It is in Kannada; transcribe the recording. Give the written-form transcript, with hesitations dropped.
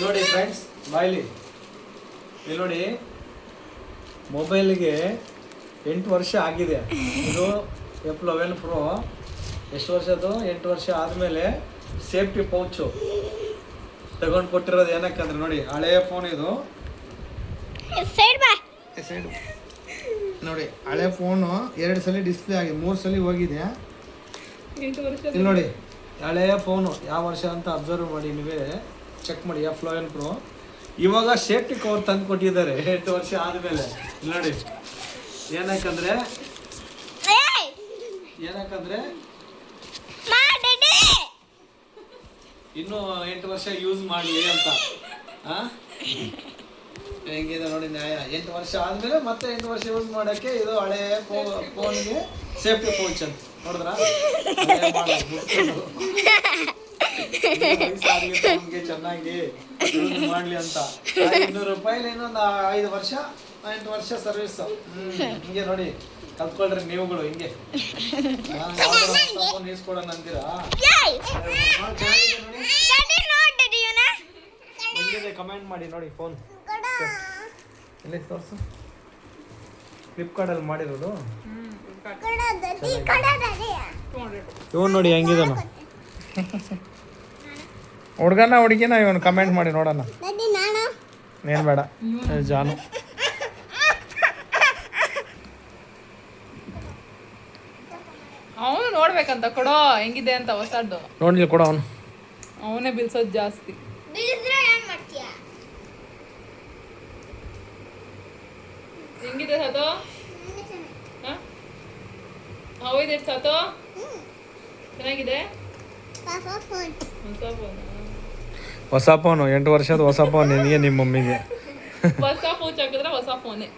ನೋಡಿ ಫ್ರೆಂಡ್ಸ್ ಬಾಯ್ಲಿ ಇಲ್ಲಿ ನೋಡಿ, ಮೊಬೈಲಿಗೆ 8 ವರ್ಷ ಆಗಿದೆ. ಇದು F11 Pro ಎಷ್ಟು ವರ್ಷದ್ದು? 8 ವರ್ಷ ಆದಮೇಲೆ ಸೇಫ್ಟಿ ಪೌಚು ತಗೊಂಡು ಕೊಟ್ಟಿರೋದು. ಏನಕ್ಕಂದ್ರೆ ನೋಡಿ, ಹಳೆಯ ಫೋನ್ ಇದು. ಸೈಡ್ ನೋಡಿ, ಹಳೆ ಫೋನು 2 ಸಲ ಡಿಸ್ಪ್ಲೇ ಆಗಿದೆ, 3 ಸಲ ಹೋಗಿದೆ. ಇಲ್ಲಿ ನೋಡಿ, ಹಳೆಯ ಫೋನು ಯಾವ ವರ್ಷ ಅಂತ ಅಬ್ಸರ್ವ್ ಮಾಡಿ, ನೀವೇ ಚೆಕ್ ಮಾಡಿ. F11 Pro ಇವಾಗ ಸೇಫ್ಟಿ ಕವರ್ ತಂದು ಕೊಟ್ಟಿದ್ದಾರೆ 8 ವರ್ಷ ಆದಮೇಲೆ. ಇಲ್ಲಿ ನೋಡಿ, ಏನಕ್ಕಂದ್ರೆ ಇನ್ನೂ 8 ವರ್ಷ ಯೂಸ್ ಮಾಡಲಿ ಅಂತ. ಹೆಂಗಿದೆ ನೋಡಿ ನ್ಯಾಯ. 8 ವರ್ಷ ಆದಮೇಲೆ ಮತ್ತೆ 8 ವರ್ಷ ಯೂಸ್ ಮಾಡೋಕ್ಕೆ ಇದು ಹಳೆ ಫೋನ್ಗೆ ಸೇಫ್ಟಿ ಪೌಚ್ ಅಂತ. ನೋಡಿದ್ರ ಚೆನ್ನಾಗಿ ಯೂಸ್ ಮಾಡಲಿ ಅಂತ. 500 ರೂಪಾಯಿಲಿ ಇನ್ನೊಂದು 5 ವರ್ಷ 8 ವರ್ಷ ಸರ್ವಿಸ್. ಹಿಂಗೆ ನೋಡಿ, ಕಲ್ತ್ಕೊಳ್ರಿ ನೀವುಗಳು. ಹಿಂಗೆ ಫೋನ್ ಈಸ್ಕೊಡೋಣ ಅಂತೀರಾ? ಹೆಂಗಿದೆ ಕಮೆಂಟ್ ಮಾಡಿ ನೋಡಿ. ಫೋನ್ ಎಲ್ಲಿ ತೋರಿಸು. ಫ್ಲಿಪ್ಕಾರ್ಟಲ್ಲಿ ಮಾಡಿರೋದು. ಇವನು ನೋಡಿ ಹೆಂಗಿದಾನು, ಹುಡುಗನ ಹುಡುಗಿನ ಇವನು ಕಮೆಂಟ್ ಮಾಡಿ ನೋಡೋಣ. ಏನು ಬೇಡ, ಜಾನು. ಅವನು ನೋಡ್ಬೇಕಂತ ಕೊಡೋ ಹೆಂಗಿದೆ ಅಂತ ಹೊಸದು. ನೋಡಿ ಕೊಡ, ಅವನೇ ಬಿಲ್ಸೋದು ಜಾಸ್ತಿ. ಹೆಂಗಿದೆ ಸಾತು? ಹೌದು ಸಾತು, ಚೆನ್ನಾಗಿದೆ. ಹೊಸ ಫೋನು 8 ವರ್ಷದ ಹೊಸ ಫೋನ್ ನಿನಗೆ ನಿಮ್ಮ ಮಮ್ಮಿಗೆ. ಹೊಸ ಪೂಚ್ ಹಾಕಿದ್ರೆ ಹೊಸ ಫೋನೇ.